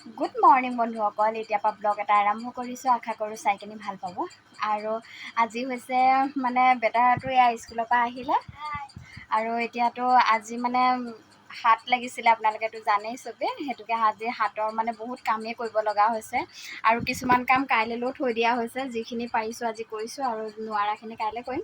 Good morning বন্ধুসকল, এতিয়াৰ পৰা ব্লগ এটা আৰম্ভ কৰিছোঁ। আশা কৰোঁ চাই কিনি ভাল পাব। আৰু আজি হৈছে বেটাটো এয়া স্কুলৰ পৰা আহিলে আৰু এতিয়াতো আজি হাত লাগিছিলে, আপোনালোকেতো জানেই চবেই। সেইটোকে আজি হাতৰ বহুত কামেই কৰিব লগা হৈছে আৰু কিছুমান কাম কাইলৈলৈও থৈ দিয়া হৈছে। যিখিনি পাৰিছোঁ আজি কৰিছোঁ আৰু নোৱাৰাখিনি কাইলৈ কৰিম।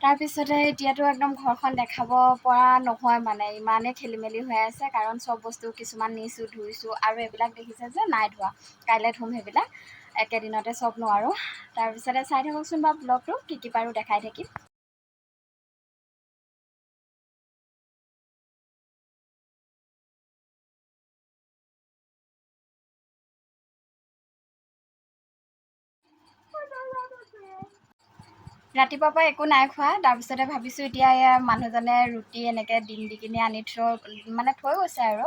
তাৰপিছতে এতিয়াতো একদম ঘৰখন দেখাব পৰা নহয়, ইমানেই খেলি মেলি হৈ আছে। কাৰণ চব বস্তু কিছুমান নিছোঁ, ধুইছোঁ আৰু এইবিলাক দেখিছে যে নাই ধোৱা, কাইলৈ ধুম সেইবিলাক। একেদিনতে চব নোৱাৰোঁ। তাৰপিছতে চাই থাককচোন বাৰু ব্লগটো, কি পাৰোঁ দেখাই থাকিম। ৰাতিপুৱাৰ পৰা একো নাই খোৱা। তাৰপিছতে ভাবিছোঁ এতিয়া মানুহজনে ৰুটি এনেকৈ ডিম দি কিনি আনি থৈ গৈছে আৰু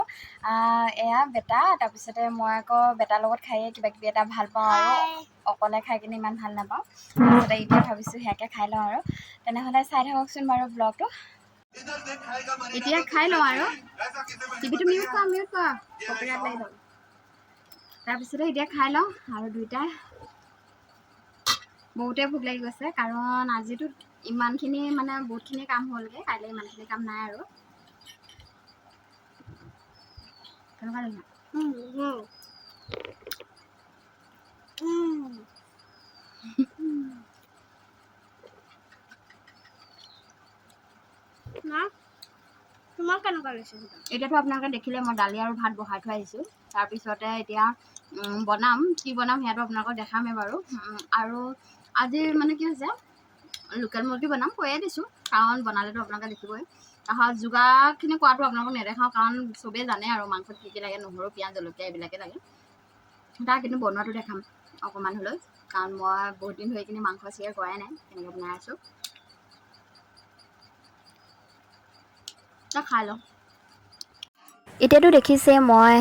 এয়া বেটা। তাৰপিছতে মই আকৌ বেটাৰ লগত খায়ে কিবাকিবি এটা ভাল পাওঁ আৰু অকলে খাই কিনি ইমান ভাল নাপাওঁ। তাৰপিছতে এতিয়া ভাবিছোঁ সেয়াকে খাই লওঁ আৰু। তেনেহ'লে চাই থাককচোন বাৰু ব্লগটো। এতিয়া খাই লওঁ আৰু টিভিটো মিউট কৰা কপিৰাইট লাগিব। তাৰপিছতে এতিয়া খাই লওঁ আৰু দুইটাই। বহুতেই ভোক লাগি গৈছে কাৰণ আজিতো ইমানখিনি বহুতখিনি কাম হ'লগৈ, কাইলৈ ইমানখিনি কাম নাই আৰু। কেনেকুৱা লাগিছে? তোমাক কেনেকুৱা লাগিছে? এতিয়াতো আপোনালোকে দেখিলে মই দালি আৰু ভাত বহাই থৈ আহিছোঁ। তাৰপিছতে এতিয়া বনাম, কি বনাম সেয়াটো আপোনালোকক দেখামেই বাৰু। আৰু আজি কি হৈছে, লোকেল মুৰ্গী বনাম কৈয়ে দিছোঁ, কাৰণ বনালেতো আপোনালোকে দেখিবই। যোগাৰখিনি কৰাটো আপোনালোকক নেদেখাওঁ, কাৰণ চবেই জানে আৰু মাংসত কি লাগে, নহৰু পিঁয়াজ জলকীয়া এইবিলাকে লাগে। কিন্তু বনোৱাটো দেখাম অকণমান হ'লেও, কাৰণ মই বহুত দিন ধৰি কিনি মাংস শ্বেয়াৰ কৰাই নাই, কেনেকৈ বনাই আছোঁ। খাই লওঁ। এতিয়াতো দেখিছে মই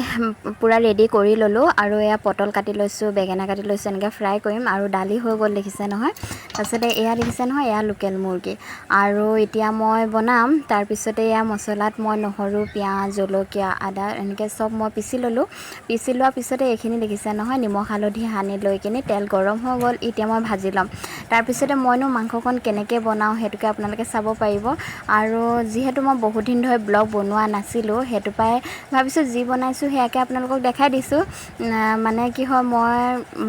পূৰা ৰেডি কৰি ল'লোঁ আৰু এয়া পটল কাটি লৈছোঁ, বেঙেনা কাটি লৈছোঁ, এনেকৈ ফ্ৰাই কৰিম। আৰু দালি হৈ গ'ল দেখিছে নহয়। তাৰপিছতে এয়া দেখিছে নহয়, এয়া লোকেল মুৰ্গী। আৰু এতিয়া মই বনাম। তাৰপিছতে এয়া মছলাত মই নহৰু পিঁয়াজ জলকীয়া আদা এনেকৈ চব মই পিচি ল'লোঁ। পিচি লোৱাৰ পিছতে এইখিনি দেখিছে নহয়, নিমখ হালধি সানি লৈ কিনি তেল গৰম হৈ গ'ল। এতিয়া মই ভাজি ল'ম। তাৰপিছতে মইনো মাংসকণ কেনেকৈ বনাওঁ সেইটোকে আপোনালোকে চাব পাৰিব। আৰু যিহেতু মই বহুত দিন ধৰি ব্লগ বনোৱা নাছিলোঁ, সেইটো পৰাই ভাবিছোঁ যি বনাইছোঁ সেয়াকে আপোনালোকক দেখাই দিছোঁ। কি হয়, মই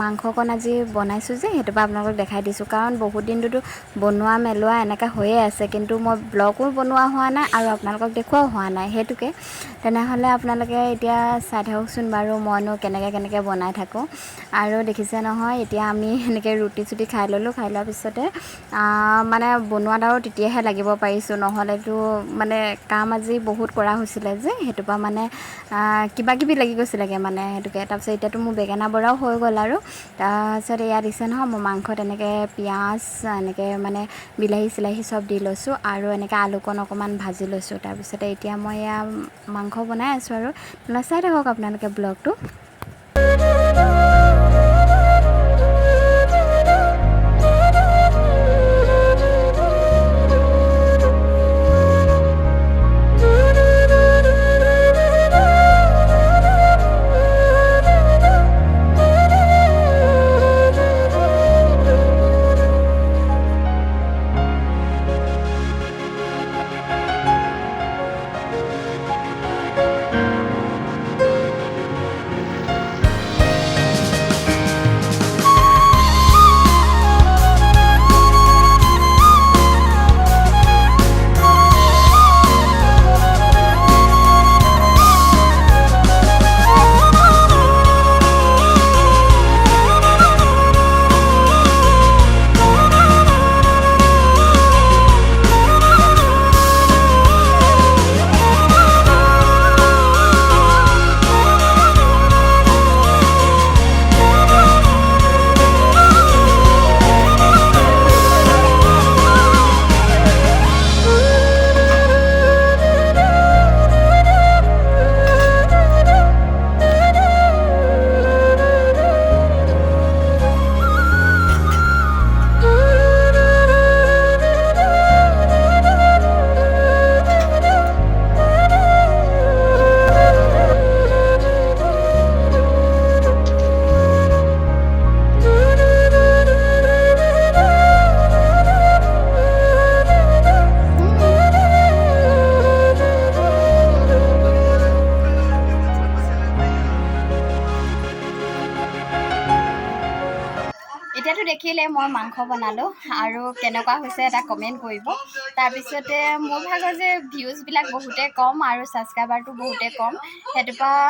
মাংসকণ আজি বনাইছোঁ যে সেইটো পৰা আপোনালোকক দেখাই দিছোঁ। কাৰণ বহুত দিনটোতো বনোৱা মেলোৱা এনেকৈ হৈয়ে আছে, কিন্তু মই ব্লগো বনোৱা হোৱা নাই আৰু আপোনালোকক দেখুৱাও হোৱা নাই। সেইটোকে তেনেহ'লে আপোনালোকে এতিয়া চাই থাককচোন বাৰু, মইনো কেনেকৈ বনাই থাকোঁ। আৰু দেখিছে নহয়, এতিয়া আমি এনেকৈ ৰুটি চুটি খাই ল'লোঁ। খাই লোৱাৰ পিছতে বনোৱাত আৰু তেতিয়াহে লাগিব পাৰিছোঁ, নহ'লেতো কাম আজি বহুত কৰা হৈছিলে যে সেইটো পৰা কিবাকিবি লাগি গৈছিলেগৈ সেইটোকে। তাৰপিছত এতিয়াতো মোৰ বেঙেনা বৰাও হৈ গ'ল আৰু। তাৰপিছত এয়া দিছে নহয়, মই মাংসত এনেকৈ পিঁয়াজ এনেকৈ বিলাহী চিলাহী চব দি লৈছোঁ আৰু এনেকৈ আলুকণ অকণমান ভাজি লৈছোঁ। তাৰপিছতে এতিয়া মই এয়া মাংস বনাই আছোঁ আৰু চাই থাকক আপোনালোকে ব্লগটো। দেখিলে মই মাংস বনালোঁ আৰু কেনেকুৱা হৈছে এটা কমেণ্ট কৰিব। তাৰপিছতে মোৰ ভাগৰ যে ভিউজবিলাক বহুতে কম আৰু ছাবস্ক্ৰাইবাৰটো বহুতে কম, সেইটোৰ পৰা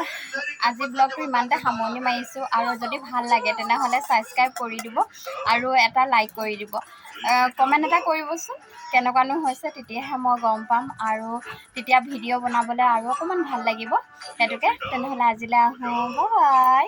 আজি ব্লগটো ইমানতে সামৰণি মাৰিছোঁ। আৰু যদি ভাল লাগে তেনেহ'লে ছাবস্ক্ৰাইব কৰি দিব আৰু এটা লাইক কৰি দিব, কমেণ্ট এটা কৰিবচোন কেনেকুৱানো হৈছে, তেতিয়াহে মই গম পাম আৰু তেতিয়া ভিডিঅ' বনাবলৈ আৰু অকণমান ভাল লাগিব সেইটোকে। তেনেহ'লে আজিলৈ আহোঁ, বাই।